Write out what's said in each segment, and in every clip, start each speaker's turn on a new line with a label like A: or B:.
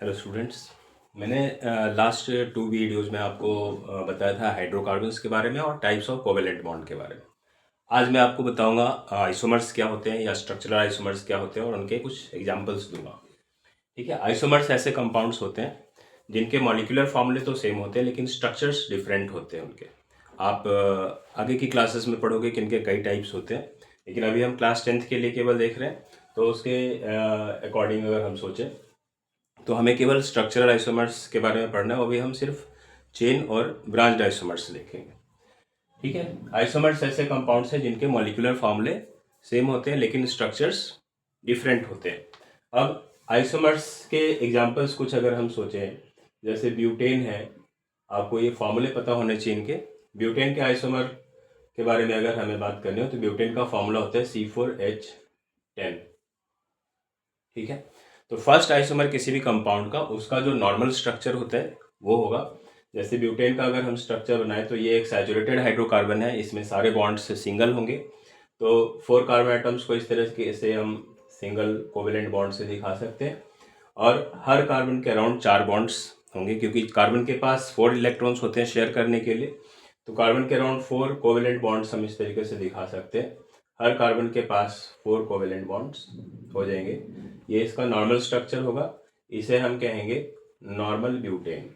A: Hello students. मैंने last 2 videos में आपको बताया था हाइड्रोकार्बन्स के बारे में और टाइप्स ऑफ कोवेलेंट बॉन्ड के बारे में। आज मैं आपको बताऊंगा आइसोमर्स क्या होते हैं या स्ट्रक्चरल आइसोमर्स क्या होते हैं और उनके कुछ एग्जांपल्स दूंगा। ठीक है। आइसोमर्स ऐसे कंपाउंड्स होते हैं जिनके मॉलिक्यूलर फॉर्मूले तो सेम होते हैं लेकिन स्ट्रक्चर्स डिफरेंट होते हैं उनके। आप आगे की क्लासेस में पढ़ोगे कि इनके कई टाइप्स होते हैं, लेकिन अभी हम क्लास 10th के लिए केवल देख रहे हैं। तो उसके अकॉर्डिंग अगर हम सोचें तो हमें केवल स्ट्रक्चरल आइसोमर्स के बारे में पढ़ना है, वो भी हम सिर्फ चेन और ब्रांच आइसोमर्स देखेंगे। ठीक है। आइसोमर्स ऐसे कंपाउंड्स हैं जिनके मॉलिक्यूलर फॉर्मूले सेम होते हैं लेकिन स्ट्रक्चर्स डिफरेंट होते हैं। अब आइसोमर्स के एग्जांपल्स कुछ अगर हम सोचें, जैसे ब्यूटेन है, आपको ये फॉर्मूले पता होने चाहिए इनके। ब्यूटेन के आइसोमर के बारे में अगर हमें बात करनी हो तो ब्यूटेन का फॉर्मूला होता है C4H10। ठीक है। तो फर्स्ट आइसोमर किसी भी कंपाउंड का उसका जो नॉर्मल स्ट्रक्चर होता है वो होगा। जैसे ब्यूटेन का अगर हम स्ट्रक्चर बनाए तो ये एक सैचुरेटेड हाइड्रोकार्बन है, इसमें सारे बॉन्ड्स सिंगल होंगे। तो 4 कार्बन एटम्स को इस तरह से हम सिंगल कोवेलेंट बॉन्ड से दिखा सकते हैं और हर कार्बन के अराउंड 4 बॉन्ड्स होंगे, क्योंकि कार्बन के पास 4 इलेक्ट्रॉन्स होते हैं शेयर करने के लिए। तो कार्बन के अराउंड 4 कोवेलेंट बॉन्ड्स हम इस तरीके से दिखा सकते हैं। हर कार्बन के पास 4 कोवेलेंट बॉन्ड्स हो जाएंगे। ये इसका नॉर्मल स्ट्रक्चर होगा। इसे हम कहेंगे नॉर्मल ब्यूटेन।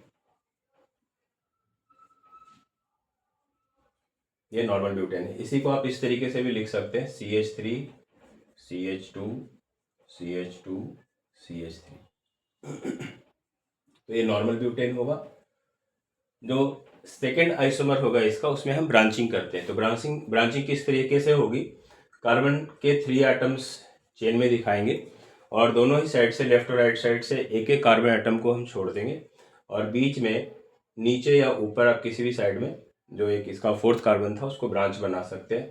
A: ये नॉर्मल ब्यूटेन है। इसी को आप इस तरीके से भी लिख सकते हैं CH3 CH2 CH2 CH3। तो ये नॉर्मल ब्यूटेन होगा। जो सेकेंड आइसोमर होगा इसका, उसमें हम ब्रांचिंग करते हैं। तो ब्रांचिंग किस तरीके से होगी, कार्बन के 3 एटम्स चेन में दिखाएंगे और दोनों ही साइड से, लेफ्ट और राइट साइड से, एक एक कार्बन एटम को हम छोड़ देंगे और बीच में नीचे या ऊपर आप किसी भी साइड में जो एक इसका 4th कार्बन था उसको ब्रांच बना सकते हैं।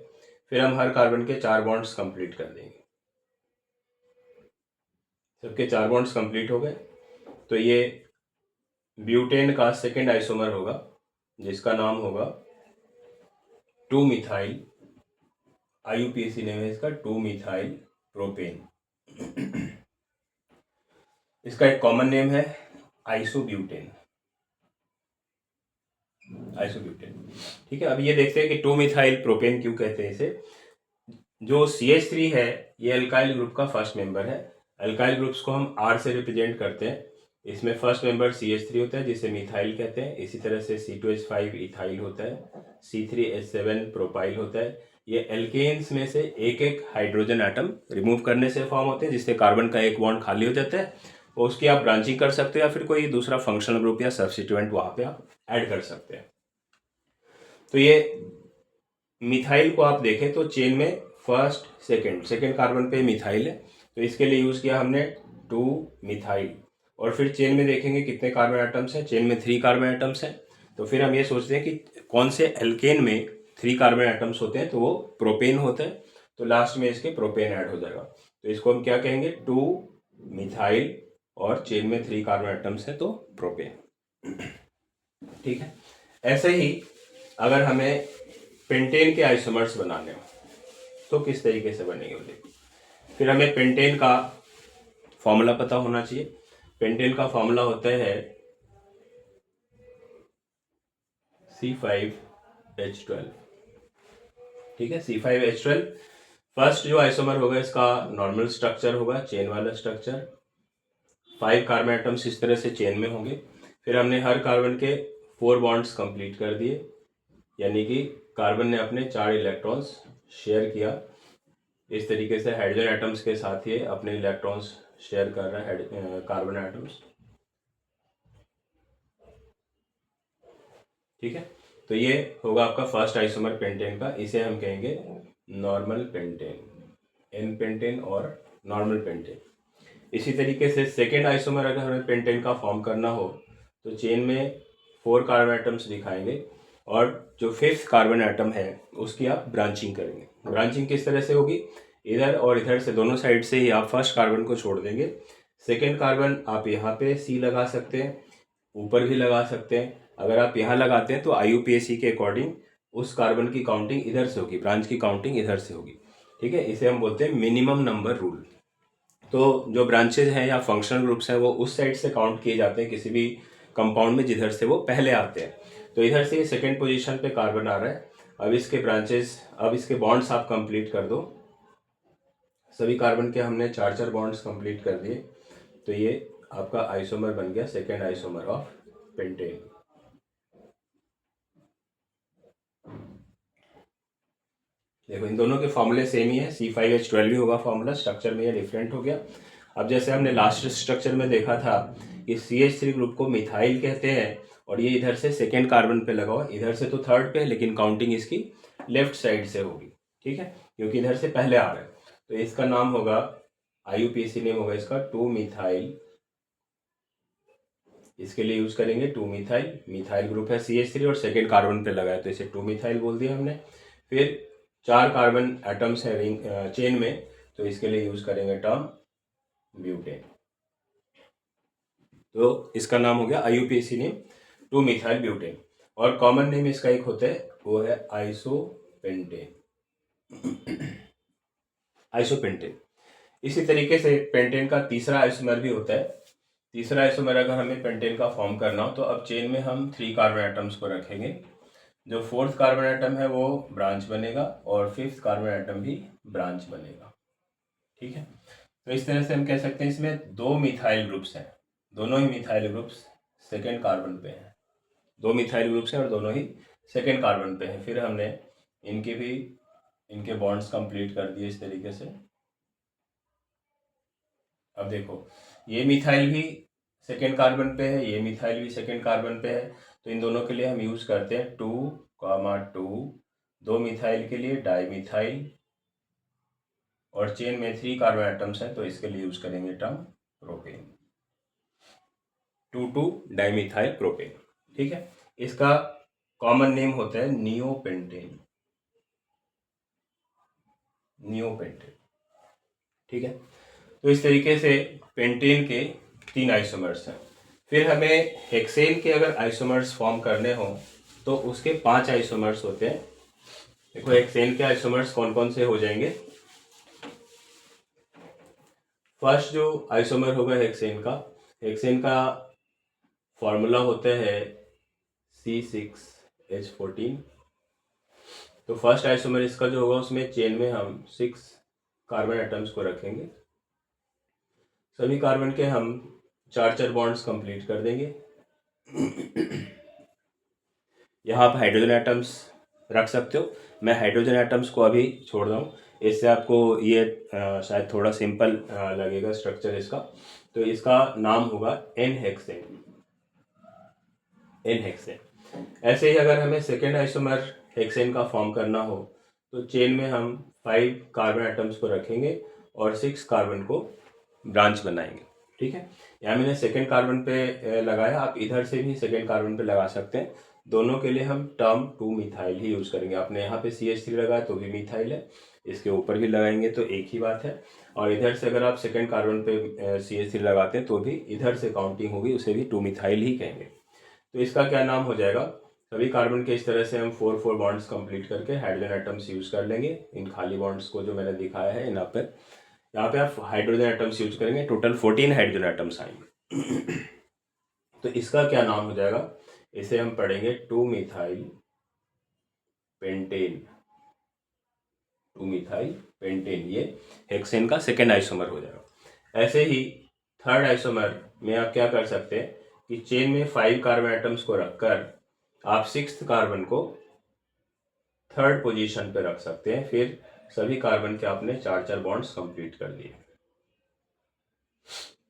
A: फिर हम हर कार्बन के 4 बॉन्ड्स कंप्लीट कर देंगे। सबके 4 बॉन्ड्स कंप्लीट हो गए तो ये ब्यूटेन का सेकेंड आइसोमर होगा जिसका नाम होगा 2 मिथाइल। IUPAC नेम है इसका 2 मिथाइल प्रोपेन। इसका एक कॉमन नेम है आइसोब्यूटेन। ठीक है। अब ये देखते हैं कि 2 मिथाइल प्रोपेन क्यों कहते हैं इसे। जो CH3 है ये अल्काइल ग्रुप का फर्स्ट मेंबर है। अल्काइल ग्रुप्स को हम R से रिप्रेजेंट करते हैं। इसमें फर्स्ट मेंबर CH3 होता है जिसे मिथाइल कहते हैं। इसी तरह से C2H5 इथाइल होता है, C3H7 प्रोपाइल होता है। ये एल्केन्स में से एक एक हाइड्रोजन एटम रिमूव करने से फॉर्म होते हैं, जिससे कार्बन का एक बॉन्ड खाली हो जाता है और उसकी आप ब्रांचिंग कर सकते हो या फिर कोई दूसरा फंक्शनल ग्रुप या सब्स्टिट्यूएंट वहां पे आप ऐड कर सकते हैं। तो ये मिथाइल को आप देखें तो चेन में फर्स्ट सेकेंड कार्बन पे मिथाइल है, तो इसके लिए यूज किया हमने 2 मिथाइल। और फिर चेन में देखेंगे कितने कार्बन एटम्स हैं, चेन में 3 कार्बन एटम्स हैं। तो फिर हम ये सोचते हैं कि कौन से एल्केन में 3 कार्बन एटम्स होते हैं, तो वो प्रोपेन होता है। तो लास्ट में इसके प्रोपेन ऐड हो जाएगा। तो इसको हम क्या कहेंगे, 2 मिथाइल और चेन में 3 कार्बन एटम्स है तो प्रोपेन। ठीक है। ऐसे ही अगर हमें पेंटेन के आइसोमर्स बनाने हो तो किस तरीके से बनेंगे वो देखो। फिर हमें पेंटेन का फॉर्मूला पता होना चाहिए। पेंटेन का फॉर्मूला होता है C5H12। ठीक है, C5H12 फर्स्ट जो आइसोमर होगा इसका नॉर्मल स्ट्रक्चर होगा, चेन वाला स्ट्रक्चर। 5 कार्बन एटम्स इस तरह से चेन में होंगे। फिर हमने हर कार्बन के 4 बॉन्ड्स कंप्लीट कर दिए, यानी कि कार्बन ने अपने 4 इलेक्ट्रॉन्स शेयर किया। इस तरीके से हाइड्रोजन एटम्स के साथ ये अपने इलेक्ट्रॉन्स शेयर कर रहा है कार्बन एटम्स। ठीक है। तो ये होगा आपका फर्स्ट आइसोमर पेंटेन का। इसे हम कहेंगे नॉर्मल पेंटेन, एन पेंटेन और नॉर्मल पेंटेन। इसी तरीके से सेकेंड आइसोमर अगर हमें पेंटेन का फॉर्म करना हो तो चेन में 4 कार्बन एटम्स दिखाएंगे और जो 5th कार्बन एटम है उसकी आप ब्रांचिंग करेंगे। ब्रांचिंग किस तरह से होगी, इधर और इधर से दोनों साइड से ही आप फर्स्ट कार्बन को छोड़ देंगे। सेकेंड कार्बन आप यहाँ पे C लगा सकते हैं, ऊपर भी लगा सकते हैं। अगर आप यहाँ लगाते हैं तो IUPAC के अकॉर्डिंग उस कार्बन की काउंटिंग इधर से होगी, ब्रांच की काउंटिंग इधर से होगी। ठीक है, इसे हम बोलते हैं मिनिमम नंबर रूल। तो जो ब्रांचेज हैं या फंक्शनल ग्रुप्स हैं वो उस साइड से काउंट किए जाते हैं किसी भी कंपाउंड में जिधर से वो पहले आते हैं। तो इधर से ये सेकेंड पोजीशन पे कार्बन आ रहा है। अब इसके ब्रांचेस, अब इसके बॉन्ड्स आप कंप्लीट कर दो। सभी कार्बन के हमने चार चार बॉन्ड्स कंप्लीट कर दिए, तो ये आपका आइसोमर बन गया, सेकेंड आइसोमर ऑफ पेंटेन। देखो इन दोनों के फॉर्मूले सेम ही है, C5H12 ही होगा फॉर्मूला, स्ट्रक्चर में ये डिफरेंट हो गया। अब जैसे हमने लास्ट स्ट्रक्चर में देखा था कि CH3 ग्रुप को मिथाइल कहते हैं, और ये इधर से सेकेंड कार्बन पे लगा हुआ, इधर से तो थर्ड पे है लेकिन काउंटिंग इसकी लेफ्ट साइड से होगी, ठीक है, क्योंकि इधर से पहले आ रहा है। तो इसका नाम होगा, IUPAC नेम होगा इसका 2 मिथाइल। इसके लिए यूज करेंगे 2 मिथाइल। मिथाइल ग्रुप है CH3 और सेकेंड कार्बन पे लगा है तो इसे 2 मिथाइल बोल दिया हमने। फिर चार कार्बन एटम्स है रिंग चेन में, तो इसके लिए यूज करेंगे टर्म ब्यूटेन। तो इसका नाम हो गया IUPAC नेम 2 मिथाइल ब्यूटेन। और कॉमन नेम इसका एक होता है, वो है आइसोपेंटेन। आइसोपेंटेन। इसी तरीके से पेंटेन का तीसरा आइसोमर भी होता है। तीसरा आइसोमर अगर हमें पेंटेन का फॉर्म करना हो तो अब चेन में हम 3 कार्बन एटम्स को रखेंगे। जो फोर्थ कार्बन एटम है वो ब्रांच बनेगा और फिफ्थ कार्बन एटम भी ब्रांच बनेगा, ठीक है। तो इस तरह से हम कह सकते हैं इसमें दो मिथाइल ग्रुप्स हैं, दोनों ही मिथाइल ग्रुप्स सेकेंड कार्बन पे हैं। दो मिथाइल ग्रुप्स हैं और दोनों ही सेकेंड कार्बन पे हैं। फिर हमने इनके भी इनके बॉन्ड्स कंप्लीट कर दिए इस तरीके से। अब देखो ये मिथाइल भी सेकेंड कार्बन पे है, ये मिथाइल भी सेकेंड कार्बन पे है, तो इन दोनों के लिए हम यूज करते हैं 2,2। दो मिथाइल के लिए डाईमिथाइल, और चेन में 3 कार्बन एटम्स हैं तो इसके लिए यूज करेंगे टर्म प्रोपेन, 2,2 डाईमिथाइल प्रोपेन, ठीक है। इसका कॉमन नेम होता है नियोपेंटेन, नियोपेंटेन, ठीक है। तो इस तरीके से पेंटेन के 3 आइसोमर्स हैं। फिर हमें हेक्सेन के अगर आइसोमर्स फॉर्म करने हो तो उसके 5 आइसोमर्स होते हैं। देखो हेक्सेन के आइसोमर्स कौन कौन से हो जाएंगे। फर्स्ट जो आइसोमर होगा हेक्सेन का फॉर्मूला होता है C6H14। तो फर्स्ट आइसोमर इसका जो होगा उसमें चेन में हम 6 कार्बन एटम्स को रखेंगे। सभी कार्बन के हम चार चार बॉन्ड्स कंप्लीट कर देंगे। यहाँ आप हाइड्रोजन एटम्स रख सकते हो, मैं हाइड्रोजन एटम्स को अभी छोड़ रहा हूँ, इससे आपको ये शायद थोड़ा सिंपल लगेगा स्ट्रक्चर इसका। तो इसका नाम होगा एन हेक्सेन, एन हेक्सेन। ऐसे ही अगर हमें सेकेंड आइसोमर हेक्सेन का फॉर्म करना हो तो चेन में हम 5 कार्बन एटम्स को रखेंगे और 6 कार्बन को ब्रांच बनाएंगे, ठीक है। यहाँ मैंने सेकेंड कार्बन पे लगाया, आप इधर से भी सेकेंड कार्बन पे लगा सकते हैं। दोनों के लिए हम टर्म 2 मिथाइल ही यूज करेंगे। आपने यहाँ पे CH3 लगाया तो भी मिथाइल है, इसके ऊपर भी लगाएंगे तो एक ही बात है। और इधर से अगर आप सेकेंड कार्बन पे CH3 लगाते हैं तो भी इधर से काउंटिंग होगी, उसे भी 2 मिथाइल ही कहेंगे। तो इसका क्या नाम हो जाएगा, सभी कार्बन के इस तरह से हम 4 बॉन्ड्स कंप्लीट करके हाइड्रोजन एटम्स यूज कर लेंगे। इन खाली बॉन्ड्स को जो मैंने दिखाया है यहाँ पे आप हाइड्रोजन एटम्स यूज करेंगे, टोटल 14 हाइड्रोजन एटम्स आएंगे। तो इसका क्या नाम हो जाएगा, इसे हम पढ़ेंगे 2 मिथाइल पेंटेन, 2 मिथाइल पेंटेन। ये हेक्सेन का सेकेंड आइसोमर हो जाएगा। ऐसे ही थर्ड आइसोमर में आप क्या कर सकते हैं कि चेन में 5 कार्बन एटम्स को रखकर आप 6th कार्बन को थर्ड पोजीशन पे रख सकते हैं। फिर सभी कार्बन के आपने चार चार बॉन्ड्स कंप्लीट कर लिए,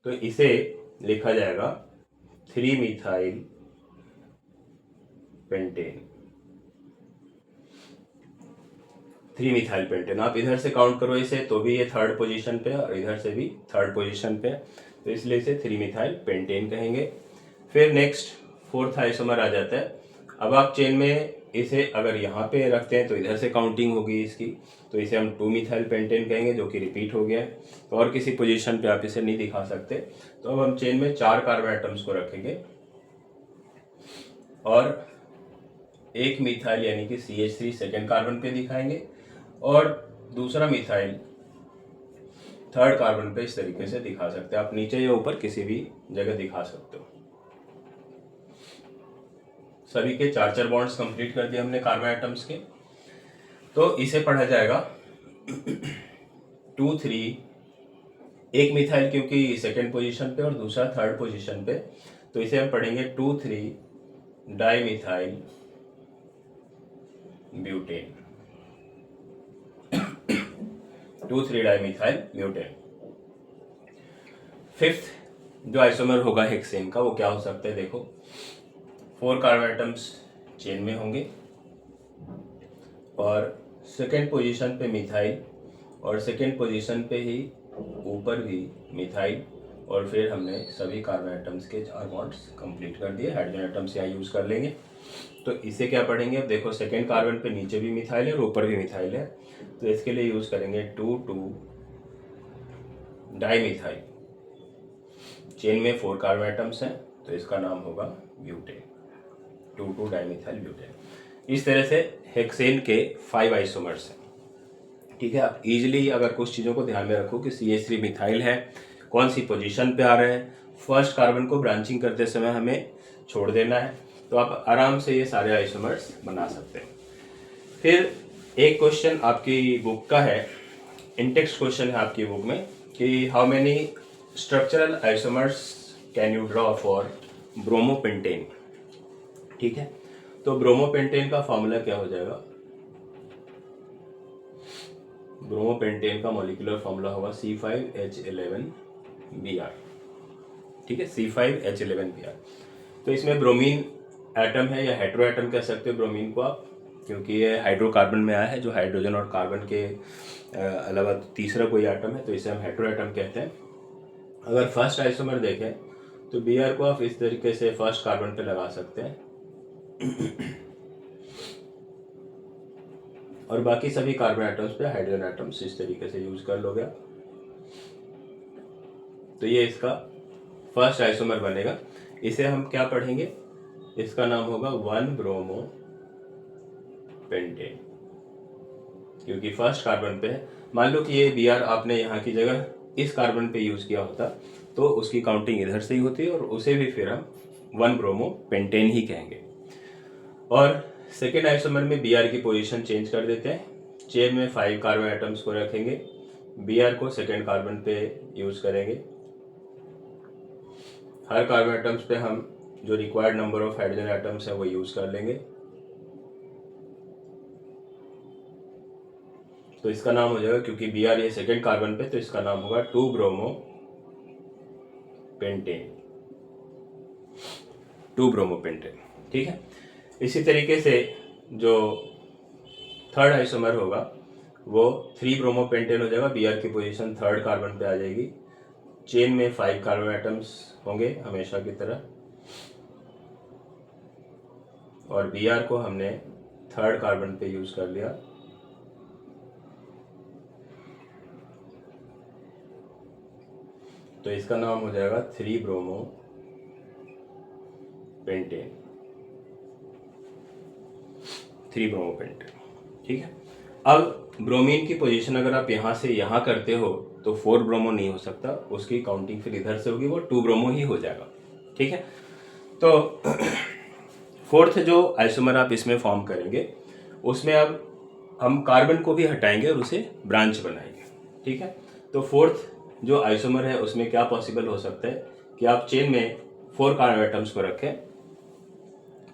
A: तो इसे लिखा जाएगा 3 मिथाइल पेंटेन, 3 मिथाइल पेंटेन। आप इधर से काउंट करो इसे तो भी ये थर्ड पोजीशन पे है और इधर से भी थर्ड पोजीशन पे है, तो इसलिए इसे 3 मिथाइल पेंटेन कहेंगे। फिर नेक्स्ट फोर्थ आइसोमर आ जाता है। अब आप चेन में इसे अगर यहाँ पे रखते हैं तो इधर से काउंटिंग होगी इसकी, तो इसे हम 2 मिथाइल पेंटेन कहेंगे, जो कि रिपीट हो गया है। तो और किसी पोजीशन पे आप इसे नहीं दिखा सकते। तो अब हम चेन में 4 कार्बन एटम्स को रखेंगे और एक मिथाइल यानी कि CH3 सेकेंड कार्बन पे दिखाएंगे और दूसरा मिथाइल थर्ड कार्बन पे इस तरीके से दिखा सकते हैं आप, नीचे या ऊपर किसी भी जगह दिखा सकते हो। सभी के 4 बॉन्ड्स कंप्लीट कर दिए हमने कार्बन एटम्स के। तो इसे पढ़ा जाएगा 2-3, एक मिथाइल क्योंकि सेकेंड पोजीशन पे और दूसरा थर्ड पोजीशन पे, तो इसे हम पढ़ेंगे 2,3 di methyl butane, 2,3 di methyl butane. Fifth जो आइसोमर होगा हेक्सेन का, वो क्या हो सकता है, देखो 4 कार्बन एटम्स चेन में होंगे और सेकेंड पोजीशन पे मिथाइल और सेकेंड पोजीशन पे ही ऊपर भी मिथाइल, और फिर हमने सभी कार्बन एटम्स के 4 बॉन्ड्स कंप्लीट कर दिए। हाइड्रोजन एटम्स यहाँ यूज़ कर लेंगे। तो इसे क्या पढ़ेंगे, अब देखो सेकेंड कार्बन पे नीचे भी मिथाइल है और ऊपर भी मिथाइल है, तो इसके लिए यूज़ करेंगे 2,2 डाई मिथाइल। चेन में 4 कार्बन एटम्स हैं, तो इसका नाम होगा ब्यूटेन, 2,2 डाई मिथाइल ब्यूटेन। इस तरह से हेक्सेन के 5 आइसोमर्स हैं। ठीक है, आप इजीली अगर कुछ चीज़ों को ध्यान में रखो कि CH3 मिथाइल है, कौन सी पोजीशन पे आ रहे हैं, फर्स्ट कार्बन को ब्रांचिंग करते समय हमें छोड़ देना है, तो आप आराम से ये सारे आइसोमर्स बना सकते हैं। फिर एक क्वेश्चन आपकी बुक का है, इंटेक्स्ट क्वेश्चन है आपकी बुक में कि how many structural isomers can you draw for bromopentane. ठीक है, तो ब्रोमोपेंटेन का फॉर्मूला क्या हो जाएगा, ब्रोमोपेंटेन का मॉलिक्यूलर फॉर्मूला होगा C5H11Br। ठीक है, C5H11Br। तो इसमें ब्रोमीन एटम है या हेट्रो एटम कह सकते हो ब्रोमीन को आप, क्योंकि ये हाइड्रोकार्बन में आया है, जो हाइड्रोजन और कार्बन के अलावा तीसरा कोई एटम है, तो इसे हम हेट्रो एटम कहते हैं। अगर फर्स्ट आइसोमर देखें तो Br को आप इस तरीके से फर्स्ट कार्बन पे लगा सकते हैं और बाकी सभी कार्बन एटम्स पे हाइड्रोजन एटम्स इस तरीके से यूज कर लोगे। तो ये इसका फर्स्ट आइसोमर बनेगा। इसे हम क्या पढ़ेंगे, इसका नाम होगा 1 ब्रोमो पेंटेन, क्योंकि फर्स्ट कार्बन पे है। मान लो कि ये Br आपने यहाँ की जगह इस कार्बन पे यूज किया होता तो उसकी काउंटिंग इधर से ही होती और उसे भी फिर हम 1 ब्रोमो पेंटेन ही कहेंगे। और सेकेंड आइसोमर में Br की पोजीशन चेंज कर देते हैं, चेन में 5 कार्बन एटम्स को रखेंगे, Br को सेकेंड कार्बन पे यूज करेंगे। हर कार्बन एटम्स पे हम जो required number of hydrogen atoms है वो यूज कर लेंगे। तो इसका नाम हो जाएगा, क्योंकि Br ये सेकेंड कार्बन पे, तो इसका नाम होगा 2 ब्रोमो पेंटेन, 2 ब्रोमो पेंटेन। ठीक है, इसी तरीके से जो थर्ड आइसोमर होगा वो 3 ब्रोमो पेंटेन हो जाएगा। Br की पोजीशन थर्ड कार्बन पे आ जाएगी, चेन में 5 कार्बन एटम्स होंगे हमेशा की तरह, और Br को हमने थर्ड कार्बन पे यूज कर लिया। तो इसका नाम हो जाएगा 3 ब्रोमो पेंटेन, 3 ब्रोमो पेंटेन। ठीक है, अब ब्रोमीन की पोजीशन अगर आप यहाँ से यहाँ करते हो तो 4 ब्रोमो नहीं हो सकता, उसकी काउंटिंग फिर इधर से होगी, वो 2 ब्रोमो ही हो जाएगा। ठीक है, तो फोर्थ जो आइसोमर आप इसमें फॉर्म करेंगे उसमें अब हम कार्बन को भी हटाएंगे और उसे ब्रांच बनाएंगे। ठीक है, तो फोर्थ जो आइसोमर है उसमें क्या पॉसिबल हो सकता है कि आप चेन में 4 कार्बन एटम्स को रखें।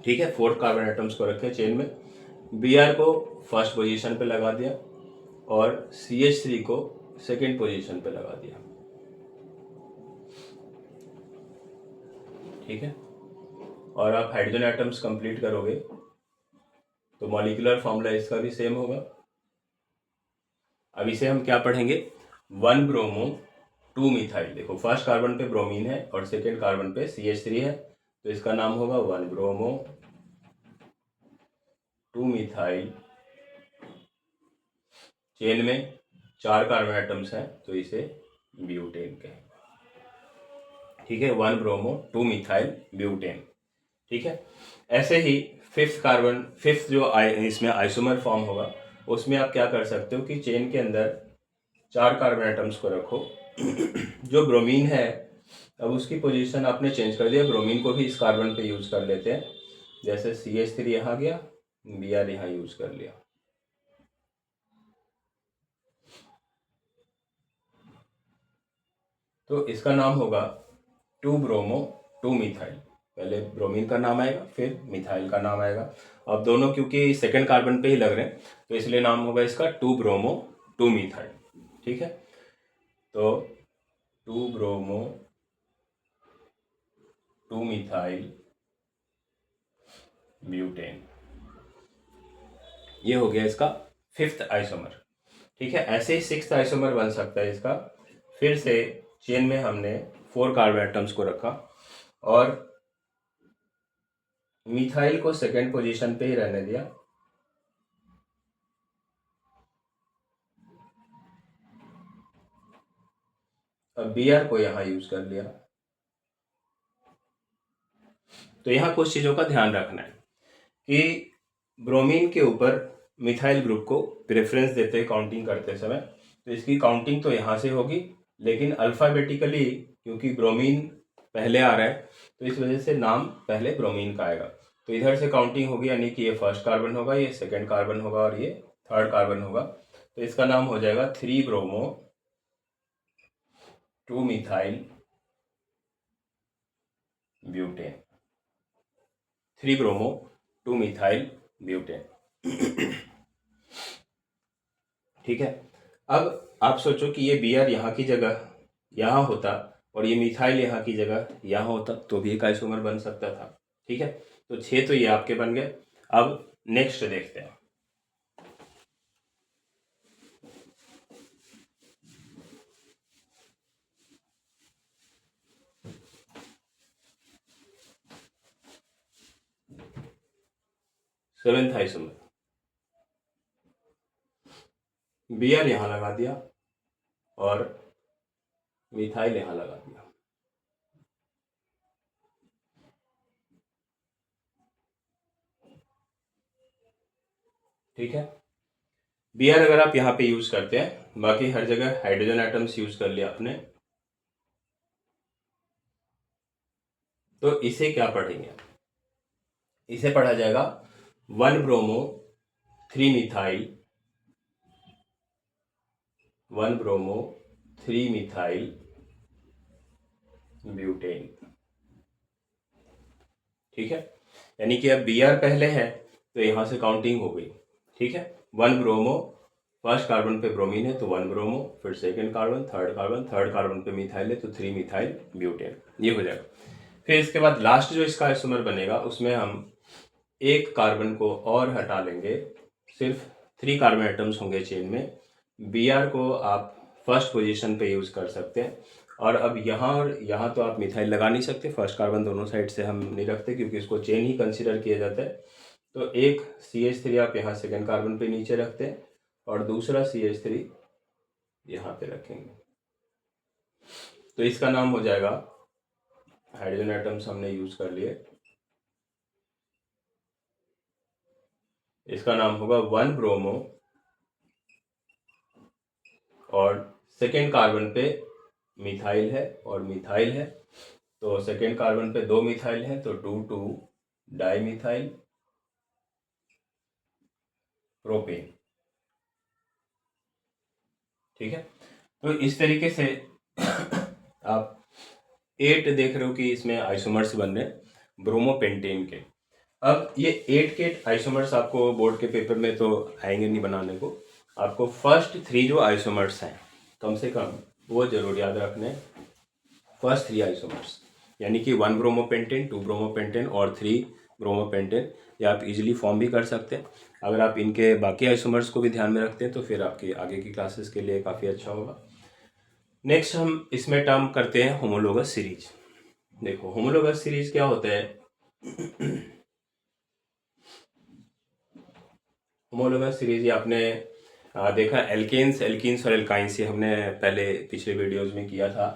A: ठीक है, 4 कार्बन एटम्स को रखें चेन में, Br को फर्स्ट पोजीशन पे लगा दिया और CH3 को सेकेंड पोजीशन पे लगा दिया। ठीक है, और आप हाइड्रोजन एटम्स कंप्लीट करोगे तो मॉलिक्यूलर फॉर्मूला इसका भी सेम होगा। अब इसे हम क्या पढ़ेंगे, 1 ब्रोमो 2 मिथाइल। देखो फर्स्ट कार्बन पे ब्रोमीन है और सेकेंड कार्बन पे CH3 है, तो इसका नाम होगा 1 ब्रोमो 2 मिथाइल। चेन में 4 कार्बन एटम्स हैं, तो इसे ब्यूटेन कहेंगे। ठीक है, 1 ब्रोमो 2 मिथाइल ब्यूटेन। ठीक है, ऐसे ही फिफ्थ जो इसमें आइसोमर फॉर्म होगा उसमें आप क्या कर सकते हो कि चेन के अंदर 4 कार्बन एटम्स को रखो। जो ब्रोमीन है, अब उसकी पोजीशन आपने चेंज कर दिया, ब्रोमीन को भी इस कार्बन पे यूज़ कर लेते हैं। जैसे CH3 यहाँ गया, Br यहाँ यूज़ कर लिया। तो इसका नाम होगा 2 ब्रोमो 2 मिथाइल। पहले ब्रोमीन का नाम आएगा, फिर मिथाइल का नाम आएगा। अब दोनों क्योंकि सेकंड कार्बन पे ही लग रहे हैं, तो इसलिए नाम होगा इसका 2 ब्रोमो 2 मिथाइल। ठीक है, तो 2 ब्रोमो 2 मिथाइल ब्यूटेन, ये हो गया इसका 5th आइसोमर। ठीक है, ऐसे ही 6th आइसोमर बन सकता है इसका। फिर से चेन में हमने 4 कार्बन एटम्स को रखा और मिथाइल को सेकेंड पोजीशन पे ही रहने दिया। अब Br को यहाँ यूज कर लिया। तो यहाँ कुछ चीज़ों का ध्यान रखना है कि ब्रोमीन के ऊपर मिथाइल ग्रुप को प्रेफरेंस देते हैं काउंटिंग करते समय। तो इसकी काउंटिंग तो यहाँ से होगी, लेकिन अल्फ़ाबेटिकली क्योंकि ब्रोमीन पहले आ रहा है, तो इस वजह से नाम पहले ब्रोमीन का आएगा। तो इधर से काउंटिंग होगी, यानी कि ये फर्स्ट कार्बन होगा, ये सेकेंड कार्बन होगा और ये थर्ड कार्बन होगा। तो इसका नाम हो जाएगा 3 bromo 2 methyl butane. 3 bromo 2 methyl butane. ठीक है, अब आप सोचो कि ये Br यहाँ की जगह यहाँ होता और ये मिथाइल यहाँ की जगह यहाँ होता, तो भी एक आइसोमर बन सकता था। ठीक है, तो 6 तो ये आपके बन गए। अब नेक्स्ट देखते हैं। सेवेंथ आइसोमर, Br यहाँ लगा दिया और मिथाइल यहाँ लगा दिया। ठीक है, Br अगर आप यहाँ पे यूज करते हैं, बाकी हर जगह हाइड्रोजन एटम्स यूज कर लिया आपने, तो इसे क्या पढ़ेंगे? इसे पढ़ा जाएगा 1 bromo 3 methyl 1 bromo 3 methyl butane. ठीक है, यानी कि अब Br पहले है तो यहाँ से काउंटिंग हो गई। ठीक है, 1 ब्रोमो, फर्स्ट कार्बन पे ब्रोमीन है तो 1 ब्रोमो, फिर सेकंड कार्बन, थर्ड कार्बन पे मिथाइल है तो 3 मिथाइल ब्यूटेन, ये हो जाएगा। फिर इसके बाद लास्ट जो इसका आइसोमर बनेगा उसमें हम एक कार्बन को और हटा लेंगे, सिर्फ 3 कार्बन एटम्स होंगे चेन में। Br को आप फर्स्ट पोजीशन पे यूज कर सकते हैं, और अब यहाँ और यहाँ तो आप मिथाइल लगा नहीं सकते, फर्स्ट कार्बन दोनों साइड से हम नहीं रखते क्योंकि इसको चेन ही कंसीडर किया जाता है। तो एक CH3 आप यहाँ सेकेंड कार्बन पे नीचे रखते हैं और दूसरा CH3 यहाँ पे रखेंगे, तो इसका नाम हो जाएगा, हाइड्रोजन एटम्स हमने यूज कर लिए, इसका नाम होगा 1 ब्रोमो और सेकेंड कार्बन पे मिथाइल है और मिथाइल है, तो सेकेंड कार्बन पे 2 मिथाइल है तो 2 डाई मिथाइल प्रोपेन। ठीक है, तो इस तरीके से आप 8 देख रहे हो कि इसमें आइसोमर्स बन रहे हैं ब्रोमोपेंटेन के। अब ये 8 के आइसोमर्स आपको बोर्ड के पेपर में तो आएंगे नहीं बनाने को, आपको फर्स्ट 3 जो आइसोमर्स हैं कम से कम वो जरूर याद रखने। फर्स्ट 3 आइसोमर्स यानी कि 1 ब्रोमोपेंटेन, 2 ब्रोमोपेंटेन और 3 ब्रोमोपेंटेन, ये आप इजीली फॉर्म भी कर सकते हैं। अगर आप इनके बाकी आइसोमर्स को भी ध्यान में रखते हैं तो फिर आपकी आगे की क्लासेस के लिए काफ़ी अच्छा होगा। नेक्स्ट हम इसमें टर्म करते हैं होमोलोगस सीरीज। देखो होमोलोगस सीरीज क्या होता है? होमोलोगस सीरीज ये आपने देखा, एल्केन्स एल्कीन्स और एल्काइंस, ये हमने पहले पिछले वीडियोस में किया था।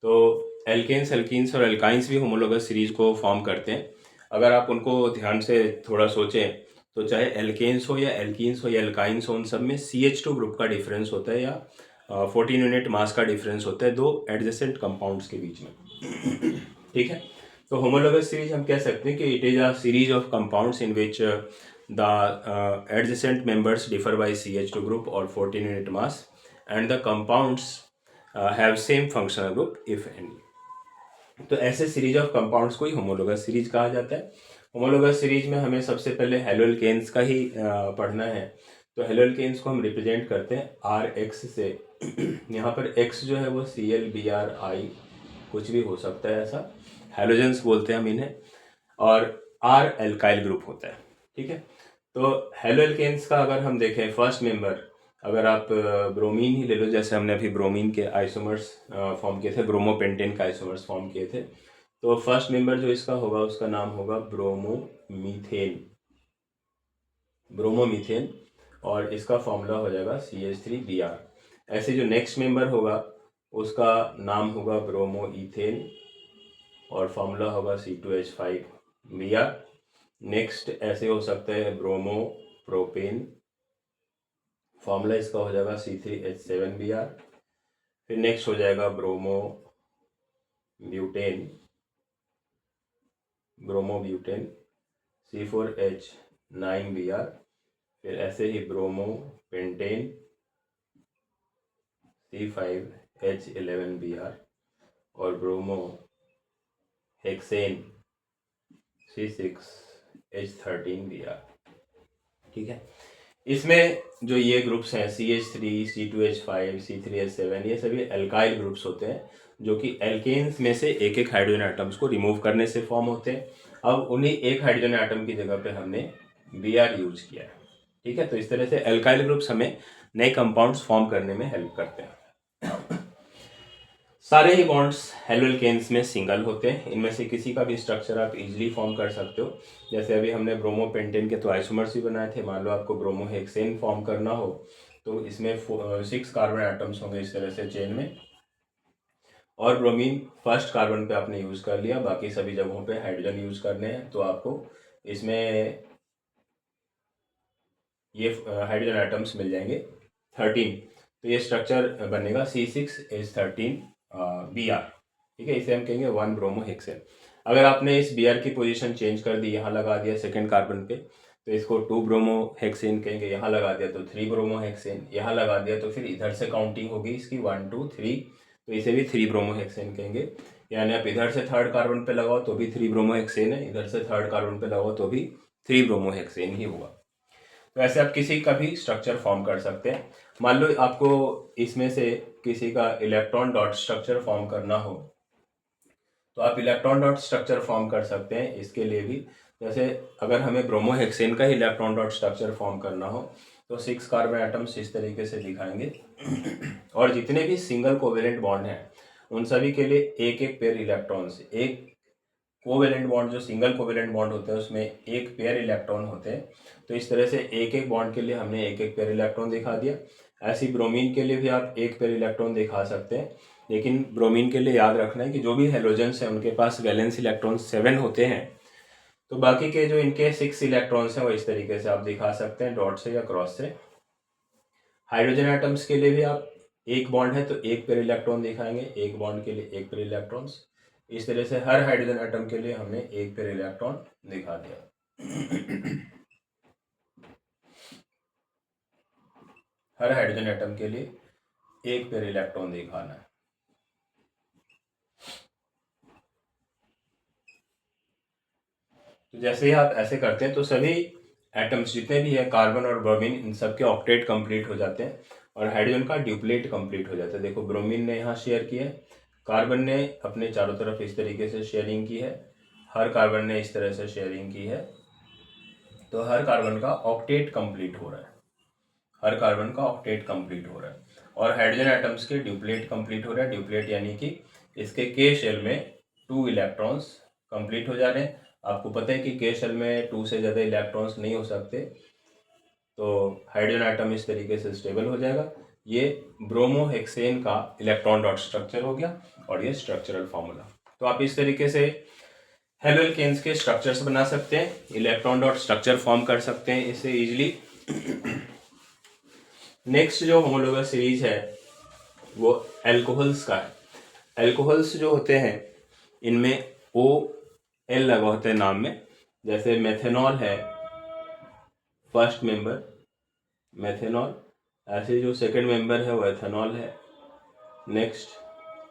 A: तो एल्केन्स एल्कीन्स और एल्काइंस भी होमोलोगस सीरीज को फॉर्म करते हैं। अगर आप उनको ध्यान से थोड़ा सोचें तो चाहे एल्केन्स हो या एल्कीन्स हो या एल्काइंस हो, उन सब में CH2 ग्रुप का डिफरेंस होता है, या 14 यूनिट मास का डिफरेंस होता है दो एडजेसेंट कंपाउंड्स के बीच में। ठीक है, तो होमोलोगस सीरीज हम कह सकते हैं कि it is a series of compounds in which the adjacent members differ by CH2 group और 14 unit mass and the compounds have same functional group if any. तो ऐसे सीरीज ऑफ कंपाउंड्स को ही homologous series कहा जाता है। Homologous series में हमें सबसे पहले हेलोल्केन्स का ही पढ़ना है। तो हेलोल्केन्स को हम रिप्रेजेंट करते हैं RX से। यहाँ पर X जो है वो ClBrI कुछ भी हो सकता है, ऐसा हेलोजेंस बोलते हैं हम इन्हें, और R एल्काइल ग्रुप होता है। ठीक है, तो हेलोल्केन्स का अगर हम देखें फर्स्ट मेंबर, अगर आप ब्रोमीन ही ले लो, जैसे हमने अभी ब्रोमीन के आइसोमर्स फॉर्म किए थे, ब्रोमोपेंटेन के आइसोमर्स फॉर्म किए थे, तो फर्स्ट मेंबर जो इसका होगा उसका नाम होगा ब्रोमोमीथेन, ब्रोमोमीथेन, और इसका फॉर्मूला हो जाएगा CH3Br। ऐसे जो नेक्स्ट मेंबर होगा उसका नाम होगा ब्रोमोईथेन और फॉर्मूला होगा C2H5Br। नेक्स्ट ऐसे हो सकता है ब्रोमो प्रोपेन, फॉर्मूला इसका हो जाएगा C3H7Br। फिर नेक्स्ट हो जाएगा ब्रोमो ब्यूटेन, ब्रोमोब्यूटेन C4H9Br। फिर ऐसे ही ब्रोमो पेंटेन C5H11Br और ब्रोमो हेक्सेन C6H13Br। ठीक है, इसमें जो ये ग्रुप्स हैं CH3, C2H5, C3H7, ये सभी एल्काइल ग्रुप्स होते हैं जो कि एल्केन्स में से एक एक हाइड्रोजन एटम्स को रिमूव करने से फॉर्म होते हैं। अब उन्हीं एक हाइड्रोजन एटम की जगह पे हमने Br यूज किया है। ठीक है, तो इस तरह से एल्काइल ग्रुप्स हमें नए कंपाउंड्स फॉर्म करने में हेल्प करते हैं। सारे ही बॉन्ड्स हेलोल्केन्स में सिंगल होते हैं, इनमें से किसी का भी स्ट्रक्चर आप इजीली फॉर्म कर सकते हो। जैसे अभी हमने ब्रोमोपेंटेन के तो आइसोमर्स भी बनाए थे, मान लो आपको ब्रोमोहेक्सेन फॉर्म करना हो तो इसमें 6 कार्बन एटम्स होंगे इस तरह से चेन में, और ब्रोमीन फर्स्ट कार्बन पे आपने यूज कर लिया, बाकी सभी जगहों पे हाइड्रोजन यूज करने हैं, तो आपको इसमें ये हाइड्रोजन एटम्स मिल जाएंगे 13। तो ये स्ट्रक्चर बनेगा C6H13Br। ठीक है, इसे हम कहेंगे 1 ब्रोमोहेक्सेन। अगर आपने इस Br की पोजीशन चेंज कर दी, यहाँ लगा दिया सेकेंड कार्बन पे, तो इसको 2 ब्रोमोहेक्सेन कहेंगे, यहाँ लगा दिया तो 3 ब्रोमोहेक्सेन, यहाँ लगा दिया तो फिर इधर से काउंटिंग होगी इसकी 1 2 3, तो इसे भी 3 ब्रोमोहेक्सेन कहेंगे। यानी आप इधर से थर्ड कार्बन पे लगाओ तो भी 3 ब्रोमोहेक्सेन है, इधर से थर्ड कार्बन पे लगाओ तो भी 3 ब्रोमोहेक्सेन ही होगा। तो ऐसे आप किसी का भी स्ट्रक्चर फॉर्म कर सकते हैं। मान लो आपको इसमें से किसी का इलेक्ट्रॉन डॉट स्ट्रक्चर फॉर्म करना हो तो आप इलेक्ट्रॉन डॉट स्ट्रक्चर फॉर्म कर सकते हैं इसके लिए भी। जैसे अगर हमें ब्रोमोहेक्सेन का इलेक्ट्रॉन डॉट स्ट्रक्चर फॉर्म करना हो तो 6 कार्बन एटम्स इस तरीके से दिखाएंगे और जितने भी सिंगल कोवेलेंट बॉन्ड हैं उन सभी के लिए एक एक पेयर इलेक्ट्रॉन्स, एक कोवेलेंट बॉन्ड जो सिंगल कोवेलेंट बॉन्ड होते हैं उसमें एक पेयर इलेक्ट्रॉन होते हैं। तो इस तरह से एक एक बॉन्ड के लिए हमने एक एक पेयर इलेक्ट्रॉन दिखा दिया। ऐसी ब्रोमीन के लिए भी आप एक पेयर इलेक्ट्रॉन दिखा सकते हैं, लेकिन ब्रोमीन के लिए याद रखना है कि जो भी हेलोजेंस हैं उनके पास वैलेंस इलेक्ट्रॉन 7 होते हैं, तो बाकी के जो इनके 6 इलेक्ट्रॉन्स हैं वो इस तरीके से आप दिखा सकते हैं डॉट से या क्रॉस से। हाइड्रोजन एटम्स के लिए भी आप एक बॉन्ड है तो एक पेयर इलेक्ट्रॉन दिखाएंगे, एक बॉन्ड के लिए एक पेयर इलेक्ट्रॉन्स। इस तरह से हर हाइड्रोजन एटम के लिए हमने एक पेयर इलेक्ट्रॉन दिखा दिया। हर हाइड्रोजन एटम के लिए एक पेयर इलेक्ट्रॉन दिखाना है। तो जैसे ही आप ऐसे करते हैं तो सभी एटम्स जितने भी है कार्बन और ब्रोमीन इन सब के ऑक्टेट कंप्लीट हो जाते हैं और हाइड्रोजन का ड्यूप्लेट कंप्लीट हो जाता है। देखो ब्रोमीन ने यहाँ शेयर किया है, कार्बन ने अपने चारों तरफ इस तरीके से शेयरिंग की है, हर कार्बन ने इस तरह से शेयरिंग की है, तो हर कार्बन का ऑक्टेट कंप्लीट हो रहा है, हर कार्बन का ऑक्टेट कंप्लीट हो रहा है। और हाइड्रोजन एटम्स के ड्यूप्लेट कंप्लीट हो रहा है। ड्यूप्लेट यानी कि इसके के शेल में 2 इलेक्ट्रॉन्स कंप्लीट हो जा रहे हैं। आपको पता है कि के शेल में 2 से ज़्यादा इलेक्ट्रॉन्स नहीं हो सकते, तो हाइड्रोजन एटम इस तरीके से स्टेबल हो जाएगा। ये ब्रोमोहेक्सेन का इलेक्ट्रॉन डॉट स्ट्रक्चर हो गया और ये स्ट्रक्चरल फॉर्मूला। तो आप इस तरीके से हेलोल्केन्स के स्ट्रक्चर्स बना सकते हैं, इलेक्ट्रॉन डॉट स्ट्रक्चर फॉर्म कर सकते हैं इससे इजीली। नेक्स्ट जो होमोलोगस सीरीज है वो एल्कोहल्स का है। एल्कोहल्स जो होते हैं इनमें ओ एल लगा होता है नाम में। जैसे मेथेनॉल है फर्स्ट मेंबर, मेथेनॉल। ऐसे जो सेकंड मेंबर है वो एथेनॉल है। नेक्स्ट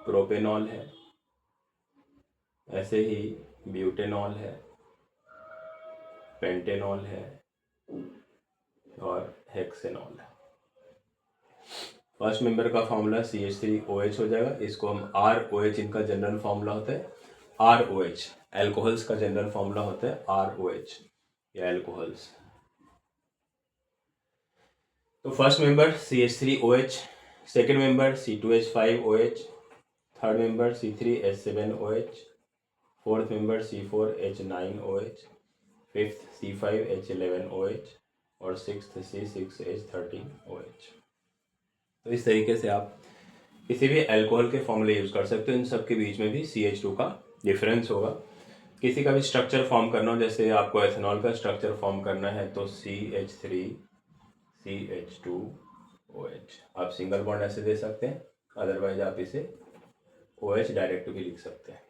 A: प्रोपेनॉल है। ऐसे ही ब्यूटेनॉल है, पेंटेनॉल है और हेक्सेनॉल है। फर्स्ट मेंबर का फॉर्मूला CH3OH हो जाएगा। इसको हम ROH, इनका जनरल फॉर्मूला होता है ROH। एल्कोहल्स का जनरल फॉर्मूला होता है ROH या एल्कोहल्स। तो first member CH3OH, second member C2H5OH, third member C3H7OH, fourth member C4H9OH, fifth C5H11OH और सिक्स्थ C6H13OH। तो इस तरीके से आप किसी भी अल्कोहल के फॉर्मूले यूज़ कर सकते हो। इन सब के बीच में भी CH2 का डिफरेंस होगा। किसी का भी स्ट्रक्चर फॉर्म करना हो, जैसे आपको एथेनॉल का स्ट्रक्चर फॉर्म करना है तो CH3CH2OH आप सिंगल बॉन्ड ऐसे दे सकते हैं, अदरवाइज आप इसे OH डायरेक्ट भी लिख सकते हैं।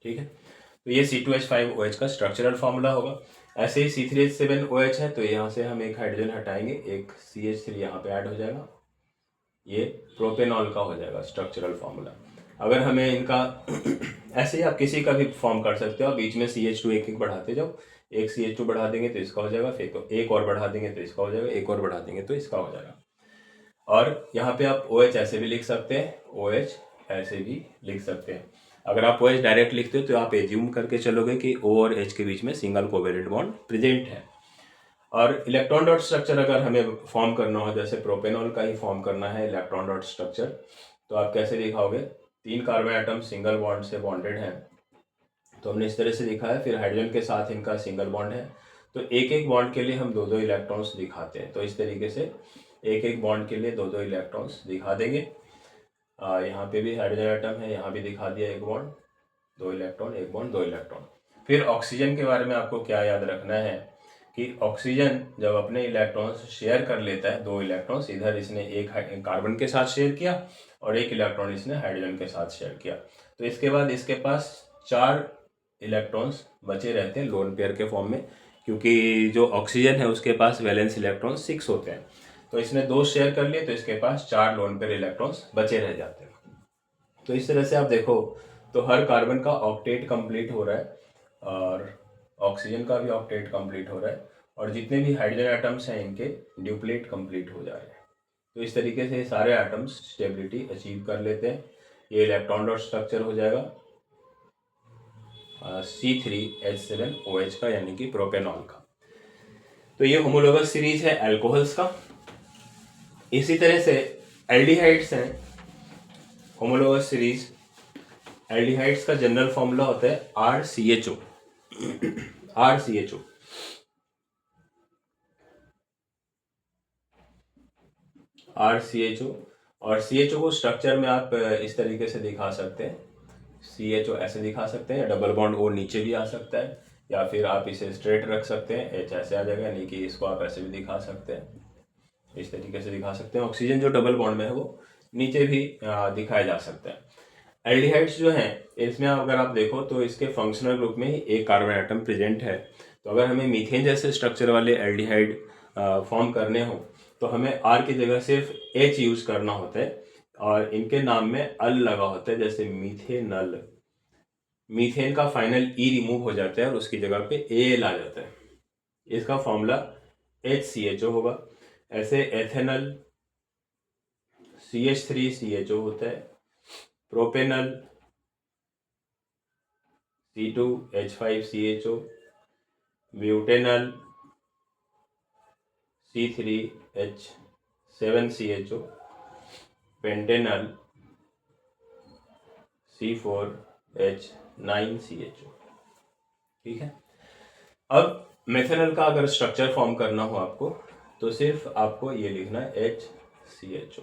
A: ठीक है, तो ये C2H5OH का स्ट्रक्चरल फॉर्मूला होगा। ऐसे ही C3H7OH है तो यहाँ से हम एक हाइड्रोजन हटाएंगे, एक CH3 यहाँ पे ऐड हो जाएगा, ये प्रोपेनॉल का हो जाएगा स्ट्रक्चरल फॉर्मूला। अगर हमें इनका ऐसे ही आप किसी का भी फॉर्म कर सकते हो, बीच में CH2 एक एक बढ़ाते जाओ। एक CH2 बढ़ा देंगे तो इसका हो जाएगा, फिर तो एक और बढ़ा देंगे तो इसका हो जाएगा, एक और बढ़ा देंगे तो इसका हो जाएगा। और यहाँ पे आप OH ऐसे भी लिख सकते हैं, OH ऐसे भी लिख सकते हैं। अगर आप OH डायरेक्ट लिखते हो तो आप एज्यूम करके चलोगे कि O और H के बीच में सिंगल कोवेलेंट बॉन्ड प्रेजेंट है। और इलेक्ट्रॉन डॉट स्ट्रक्चर अगर हमें फॉर्म करना हो, जैसे प्रोपेनॉल का ही फॉर्म करना है इलेक्ट्रॉन डॉट स्ट्रक्चर, तो आप कैसे दिखाओगे? 3 कार्बन एटम सिंगल बॉन्ड से बॉन्डेड हैं तो हमने इस तरह से लिखा है। फिर हाइड्रोजन के साथ इनका सिंगल बॉन्ड है तो एक एक बॉन्ड के लिए हम दो दो इलेक्ट्रॉन्स दिखाते हैं। तो इस तरीके से एक एक बॉन्ड के लिए दो दो इलेक्ट्रॉन्स दिखा देंगे। यहाँ पे भी हाइड्रोजन एटम है, यहाँ भी दिखा दिया एक बॉन्ड, दो इलेक्ट्रॉन, एक बॉन्ड, दो इलेक्ट्रॉन। फिर ऑक्सीजन के बारे में आपको क्या याद रखना है कि ऑक्सीजन जब अपने इलेक्ट्रॉन्स शेयर कर लेता है, दो इलेक्ट्रॉन्स, इधर इसने एक कार्बन के साथ शेयर किया और एक इलेक्ट्रॉन इसने हाइड्रोजन के साथ शेयर किया, तो इसके बाद इसके पास 4 इलेक्ट्रॉन्स बचे रहते हैं लोन पेयर के फॉर्म में, क्योंकि जो ऑक्सीजन है उसके पास वैलेंस इलेक्ट्रॉन 6 होते हैं। तो इसने 2 शेयर कर लिए तो इसके पास 4 लोन पेयर इलेक्ट्रॉन्स बचे रह जाते हैं। तो इस तरह से आप देखो तो हर कार्बन का ऑक्टेट कंप्लीट हो रहा है और ऑक्सीजन का भी ऑक्टेट कंप्लीट हो रहा है और जितने भी हाइड्रोजन एटम्स हैं इनके ड्यूप्लेट कंप्लीट हो जा रहे हैं। तो इस तरीके से सारे एटम्स स्टेबिलिटी अचीव कर लेते हैं। ये इलेक्ट्रॉन डॉट स्ट्रक्चर हो जाएगा C3H7OH का, यानी कि प्रोपेनॉल का। तो ये होमोलोगस सीरीज है अल्कोहल्स का। इसी तरह से एल्डिहाइड्स हैं होमोलोगस सीरीज। एल्डिहाइड्स का जनरल फॉर्मूला होता है RCHO। RCHO RCHO और CHO को स्ट्रक्चर में आप इस तरीके से दिखा सकते हैं, CHO ऐसे दिखा सकते हैं, डबल बॉन्ड O नीचे भी आ सकता है, या फिर आप इसे स्ट्रेट रख सकते हैं, H ऐसे आ जाएगा, यानी कि इसको आप ऐसे भी दिखा सकते हैं, इस तरीके से दिखा सकते हैं। ऑक्सीजन जो डबल बॉन्ड में है वो नीचे भी दिखाया जा सकता है। एल्डिहाइड्स जो हैं इसमें अगर आप देखो तो इसके फंक्शनल ग्रुप में ही एक कार्बन एटम प्रेजेंट है। तो अगर हमें मीथेन जैसे स्ट्रक्चर वाले एल्डिहाइड फॉर्म करने हो तो हमें R की जगह सिर्फ H यूज करना होता है और इनके नाम में अल लगा होता है, जैसे मीथेनल। मीथेन का फाइनल E रिमूव हो जाता है और उसकी जगह पे Al आ जाता है। इसका फॉर्मूला HCHO होगा। ऐसे एथेनल CH3CHO होता है, propanal C2H5CHO, butanal C3H7CHO, Pantanal C4H9CHO। ठीक है, अब मेथेनल का अगर स्ट्रक्चर फॉर्म करना हो आपको तो सिर्फ आपको ये लिखना है HCHO।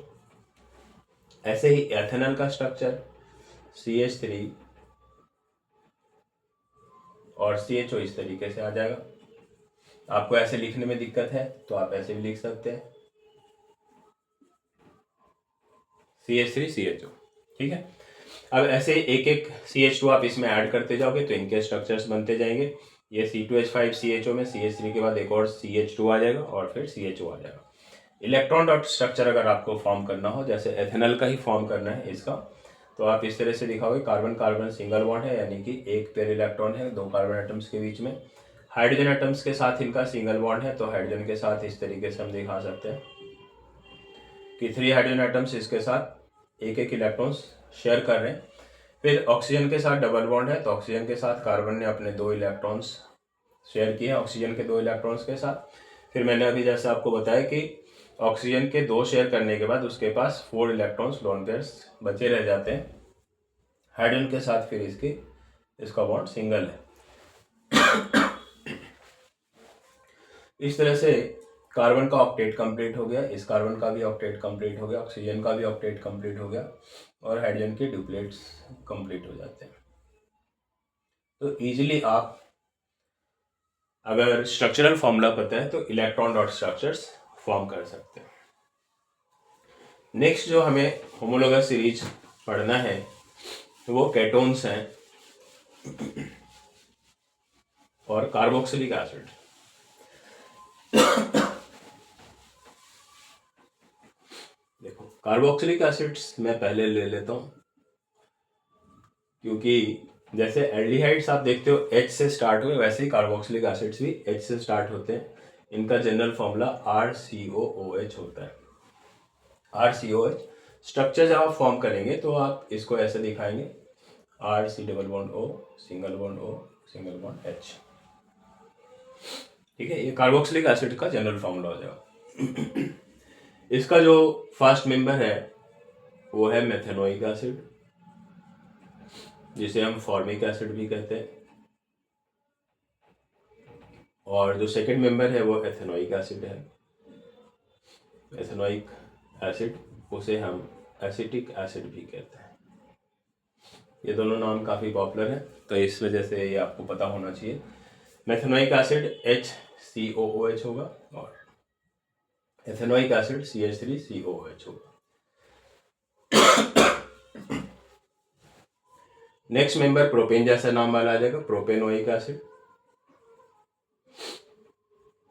A: ऐसे ही एथेनल का स्ट्रक्चर CH3 और CHO इस तरीके से आ जाएगा। आपको ऐसे लिखने में दिक्कत है तो आप ऐसे भी लिख सकते हैं, CH3CHO। ठीक है, अब ऐसे एक एक CH2 आप इसमें ऐड करते जाओगे तो इनके स्ट्रक्चर्स बनते जाएंगे। ये C2H5CHO में CH3 के बाद एक और CH2 आ जाएगा और फिर CHO आ जाएगा। इलेक्ट्रॉन डॉट स्ट्रक्चर अगर आपको फॉर्म करना हो, जैसे एथेनॉल का ही फॉर्म करना है इसका, तो आप इस तरह से दिखाओगे। कार्बन कार्बन सिंगल बॉन्ड है, यानी कि एक पेयर इलेक्ट्रॉन है दो कार्बन एटम्स के बीच में। हाइड्रोजन एटम्स के साथ इनका सिंगल बॉन्ड है, तो हाइड्रोजन के साथ इस तरीके से हम दिखा सकते हैं कि 3 हाइड्रोजन एटम्स इसके साथ एक एक इलेक्ट्रॉन्स शेयर कर रहे हैं। फिर ऑक्सीजन के साथ डबल बॉन्ड है, तो ऑक्सीजन के साथ कार्बन ने अपने 2 इलेक्ट्रॉन्स शेयर किए ऑक्सीजन के 2 इलेक्ट्रॉन्स के साथ। फिर मैंने अभी जैसे आपको बताया कि ऑक्सीजन के 2 शेयर करने के बाद उसके पास 4 इलेक्ट्रॉन्स लोन पेयर्स बचे रह जाते हैं। हाइड्रोजन के साथ फिर इसका बॉन्ड सिंगल है। इस तरह से कार्बन का ऑक्टेट कंप्लीट हो गया, इस कार्बन का भी ऑक्टेट कंप्लीट हो गया, ऑक्सीजन का भी ऑक्टेट कंप्लीट हो गया और हाइड्रोजन के डुप्लेट्स कंप्लीट हो जाते हैं। तो इजीली आप अगर स्ट्रक्चरल फॉर्मूला पता है तो इलेक्ट्रॉन डॉट स्ट्रक्चर्स फॉर्म कर सकते हैं। नेक्स्ट जो हमें होमोलोगस सीरीज पढ़ना है वो केटोन्स हैं और कार्बोक्सिलिक एसिड। देखो, कार्बोक्सिलिक एसिड्स मैं पहले ले लेता हूं, क्योंकि जैसे एल्डिहाइड्स आप देखते हो H से स्टार्ट हुए, वैसे ही कार्बोक्सिलिक एसिड्स भी H से स्टार्ट होते हैं। इनका जनरल फॉर्मूला RCOOH होता है। RCOH स्ट्रक्चर जब आप फॉर्म करेंगे तो आप इसको ऐसे दिखाएंगे, RC double bond O single bond O single bond H। ठीक है, ये कार्बोक्सिलिक एसिड का जनरल फॉर्मूला हो जाएगा। इसका जो फर्स्ट मेंबर है वो है मेथेनोइक एसिड, जिसे हम फॉर्मिक एसिड भी कहते हैं, और जो सेकंड मेंबर है वो एथेनोइक एसिड है। एथेनोइक एसिड उसे हम एसिटिक एसिड भी कहते हैं। ये दोनों नाम काफ़ी पॉपुलर हैं, तो इस वजह से ये आपको पता होना चाहिए। मेथेनोइक एसिड HCOOH होगा और एथेनोइक एसिड CH3COOH होगा। नेक्स्ट मेंबर प्रोपेन जैसा नाम वाला आ जाएगा, प्रोपेनोइक एसिड।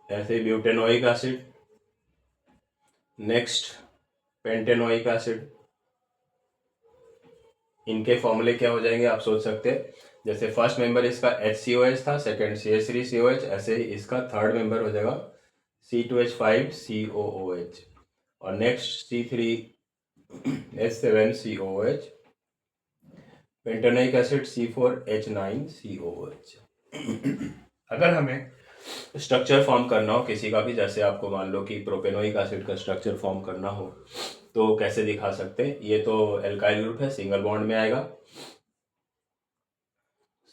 A: ऐसे butanoic acid, next pentanoic acid. इनके फॉर्मूले क्या हो जाएंगे आप सोच सकते हैं। जैसे फर्स्ट मेंबर इसका HCOH था, सेकंड CH3COH, ऐसे ही इसका थर्ड मेंबर हो जाएगा C2H5COOH और next C3H7COOH, pentanoic acid C4H9COOH। अगर हमें स्ट्रक्चर फॉर्म करना हो किसी का भी, जैसे आपको मान लो कि प्रोपेनोइक एसिड का स्ट्रक्चर फॉर्म करना हो तो कैसे दिखा सकते हैं। ये तो एल्काइल ग्रुप है, सिंगल बॉन्ड में आएगा,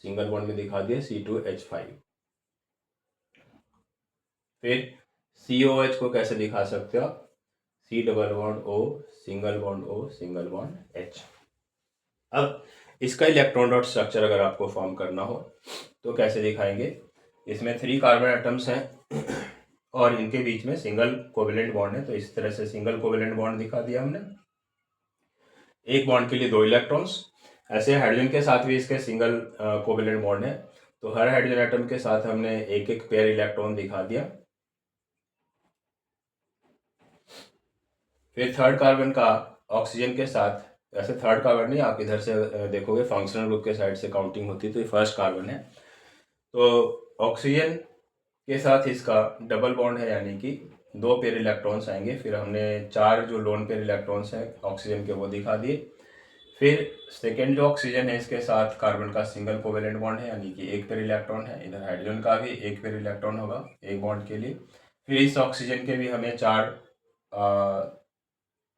A: सिंगल बॉन्ड में दिखा दिया C2H5। फिर COH को कैसे दिखा सकते हो आप, C double bond O single bond O single bond H। अब इसका इलेक्ट्रॉन डॉट स्ट्रक्चर अगर आपको फॉर्म करना हो तो कैसे दिखाएंगे। इसमें 3 कार्बन एटम्स हैं और इनके बीच में सिंगल कोवेलेंट बॉन्ड है, तो इस तरह से सिंगल कोवेलेंट बॉन्ड दिखा दिया हमने। एक बॉन्ड के लिए 2 इलेक्ट्रॉन्स। ऐसे हाइड्रोजन के साथ भी इसके सिंगल कोवेलेंट बॉन्ड है, तो हर हाइड्रोजन एटम के साथ हमने एक एक पेयर इलेक्ट्रॉन दिखा दिया। फिर थर्ड कार्बन का ऑक्सीजन के साथ, ऐसे थर्ड कार्बन नहीं, आप इधर से देखोगे फंक्शनल ग्रुप के साइड से काउंटिंग होती है, तो ये फर्स्ट कार्बन है। तो ऑक्सीजन के साथ इसका डबल बॉन्ड है, यानी कि 2 पेयर इलेक्ट्रॉन्स आएंगे। फिर हमने 4 जो लोन पेयर इलेक्ट्रॉन्स हैं ऑक्सीजन के वो दिखा दिए। फिर सेकेंड जो ऑक्सीजन है इसके साथ कार्बन का सिंगल कोवेलेंट बॉन्ड है, यानी कि एक पेयर इलेक्ट्रॉन है। इधर हाइड्रोजन का भी एक पेयर इलेक्ट्रॉन होगा एक बॉन्ड के लिए। फिर इस ऑक्सीजन के भी हमें 4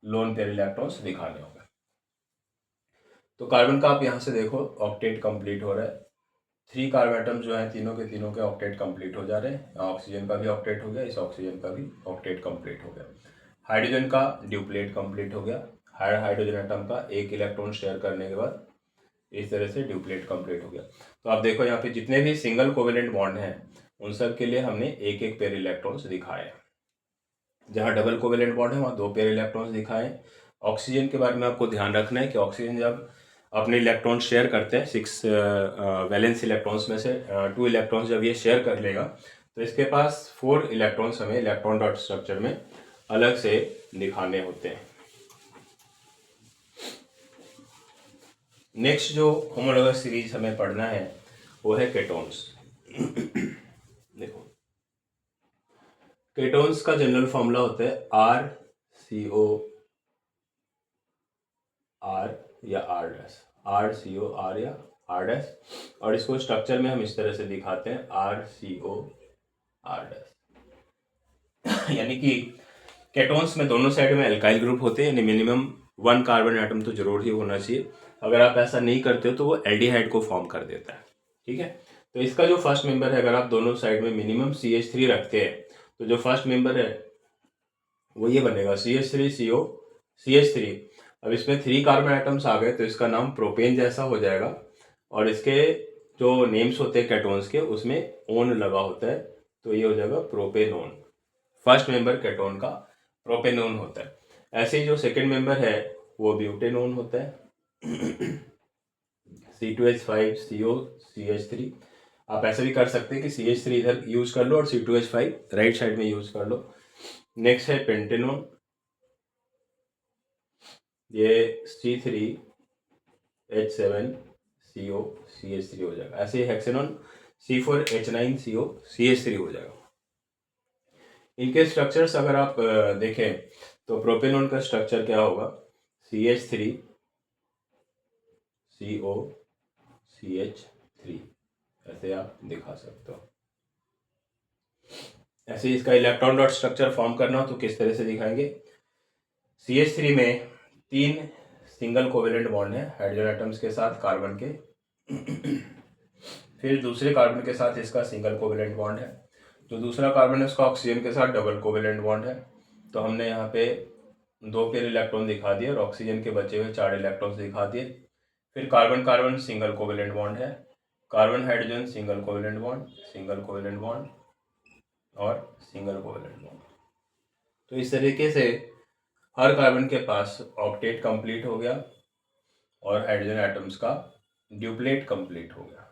A: लोन पेयर इलेक्ट्रॉन्स दिखाने होंगे। तो कार्बन का आप यहाँ से देखो ऑक्टेट कंप्लीट हो रहा है। 3 कार्बन एटम्स जो हैं तीनों के ऑक्टेट कंप्लीट हो जा रहे हैं। ऑक्सीजन का भी ऑक्टेट हो गया, इस ऑक्सीजन का भी ऑक्टेट कंप्लीट हो गया। हाइड्रोजन का ड्यूप्लेट कंप्लीट हो गया। हर हाइड्रोजन एटम का एक इलेक्ट्रॉन शेयर करने के बाद इस तरह से ड्यूप्लेट कंप्लीट हो गया। तो आप देखो यहाँ पे जितने भी सिंगल कोवेलेंट बॉन्ड हैं उन सब के लिए हमने एक एक पेयर इलेक्ट्रॉन्स दिखाए। जहाँ डबल कोवेलेंट बॉन्ड है वहाँ 2 पेयर इलेक्ट्रॉन्स दिखाए, ऑक्सीजन के बारे में आपको ध्यान रखना है कि ऑक्सीजन जब अपने इलेक्ट्रॉन शेयर करते हैं 6 वैलेंस इलेक्ट्रॉन्स में से 2 इलेक्ट्रॉन्स जब ये शेयर कर लेगा तो इसके पास 4 इलेक्ट्रॉन्स हमें इलेक्ट्रॉन डॉट स्ट्रक्चर में अलग से दिखाने होते हैं। नेक्स्ट जो होमोलॉगस सीरीज हमें पढ़ना है वो है केटोन्स। देखो केटोन्स का जनरल फॉर्मूला होता है RCO R या R डैश, RCO R या R डैश, और इसको स्ट्रक्चर में हम इस तरह से दिखाते हैं RCO R डैश। यानी कि केटोन्स में दोनों साइड में अल्काइल ग्रुप होते हैं, यानी मिनिमम 1 कार्बन एटम तो जरूर ही होना चाहिए। अगर आप ऐसा नहीं करते हो तो वो एल्डिहाइड को फॉर्म कर देता है। ठीक है, तो इसका जो फर्स्ट मेंबर है, अगर आप दोनों साइड में मिनिमम CH3 रखते हैं तो जो फर्स्ट मेंबर है वो ये बनेगा CH3CO CH3। अब इसमें 3 कार्बन एटम्स आ गए तो इसका नाम प्रोपेन जैसा हो जाएगा, और इसके जो नेम्स होते हैं केटोन्स के उसमें ओन लगा होता है तो ये हो जाएगा प्रोपेनोन। फर्स्ट मेंबर केटोन का प्रोपेनोन होता है। ऐसे ही जो सेकंड मेंबर है वो ब्यूटेनोन होता है C2H5CO CH3। आप ऐसे भी कर सकते हैं कि CH3 इधर यूज कर लो और C2H5 राइट साइड में यूज कर लो। नेक्स्ट है पेंटेनोन, ये C3H7CO CH3 हो जाएगा। ऐसे ही हेक्सेनोन C4H9CO CH3 हो जाएगा। इनके स्ट्रक्चर्स अगर आप देखें तो प्रोपेनोन का स्ट्रक्चर क्या होगा, CH3CO CH3, ऐसे आप दिखा सकते हो। ऐसे इसका इलेक्ट्रॉन डॉट स्ट्रक्चर फॉर्म करना हो तो किस तरह से दिखाएंगे, CH3 में 3 सिंगल कोवेलेंट बॉन्ड है हाइड्रोजन एटम्स के साथ कार्बन के, फिर दूसरे कार्बन के साथ इसका सिंगल कोवेलेंट बॉन्ड है, जो दूसरा कार्बन है उसका ऑक्सीजन के साथ डबल कोवेलेंट बॉन्ड है। तो हमने यहाँ पे 2 पेयर इलेक्ट्रॉन दिखा दिए और ऑक्सीजन के बचे हुए 4 इलेक्ट्रॉन्स दिखा दिए। फिर carbon carbon single covalent bond है, carbon hydrogen single covalent bond, single covalent bond और सिंगल कोवेलेंट बॉन्ड। तो इस तरीके से हर कार्बन के पास ऑक्टेट कंप्लीट हो गया और हाइड्रोजन एटम्स का ड्यूप्लेट कंप्लीट हो गया।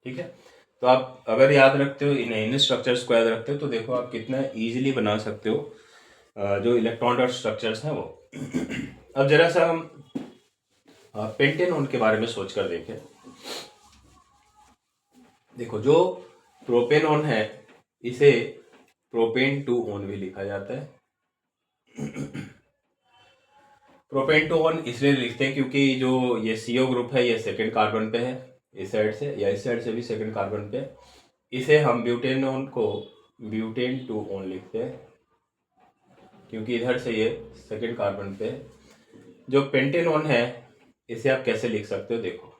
A: ठीक है, तो आप अगर याद रखते हो इन स्ट्रक्चर्स को याद रखते हो तो देखो आप कितना इजीली बना सकते हो जो इलेक्ट्रॉन डॉट स्ट्रक्चर्स हैं वो। अब जरा सा हम पेंटेनोन के बारे में सोचकर देखें। देखो जो प्रोपेनोन है इसे प्रोपेन 2 ओन भी लिखा जाता है। प्रोपेन 2 ओन इसलिए लिखते हैं क्योंकि जो ये CO ग्रुप है ये सेकेंड कार्बन पे है, इस साइड से या इस साइड से भी सेकेंड कार्बन पे। इसे हम ब्यूटेनोन को ब्यूटेन 2 ओन लिखते हैं क्योंकि इधर से ये सेकेंड कार्बन पे। जो पेंटेनोन है इसे आप कैसे लिख सकते हो, देखो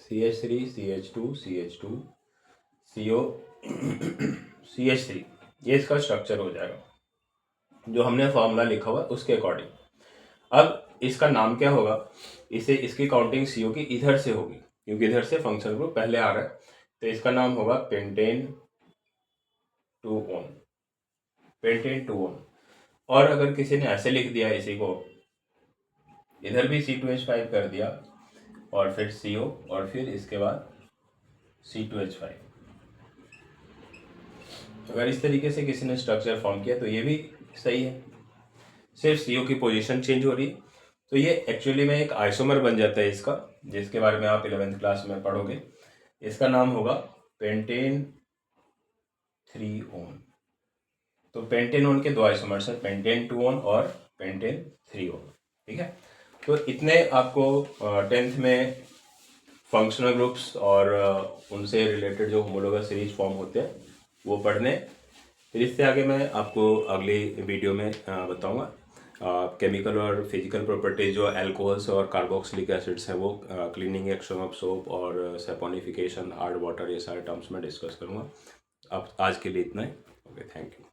A: CH3 CH2 CH2 CO CH3, ये इसका स्ट्रक्चर हो जाएगा जो हमने फॉर्मूला लिखा हुआ उसके अकॉर्डिंग। अब इसका नाम क्या होगा, इसे इसकी काउंटिंग CO की इधर से होगी क्योंकि इधर से फंक्शन ग्रुप पहले आ रहा है, तो इसका नाम होगा पेंटेन 2 ओन, पेंटेन 2 ओन। और अगर किसी ने ऐसे लिख दिया इसी को, इधर भी C2H5 कर दिया और फिर CO और फिर इसके बाद C2H5, अगर इस तरीके से किसी ने स्ट्रक्चर फॉर्म किया तो ये भी सही है, सिर्फ CO की पोजीशन चेंज हो रही है। तो ये एक्चुअली में एक आइसोमर बन जाता है इसका, जिसके बारे में आप 11th क्लास में पढ़ोगे। इसका नाम होगा पेंटेन 3 ओन। तो पेंटेनोन के 2 आइसोमर्स हैं, पेंटेन 2 ओन और पेंटेन 3 ओन। ठीक है, तो इतने आपको 10th में फंक्शनल ग्रुप्स और उनसे रिलेटेड जो होमोलॉगस सीरीज फॉर्म होते हैं वो पढ़ने। फिर इससे आगे मैं आपको अगली वीडियो में बताऊंगा केमिकल और फिजिकल प्रॉपर्टीज जो अल्कोहल्स और कार्बोक्सिलिक एसिड्स हैं वो क्लीनिंग एक्शन ऑफ सोप और सैपोनिफिकेशन, हार्ड वाटर, ये सारे टर्म्स में डिस्कस करूंगा। अब आज के लिए इतना ही। Okay, thank you.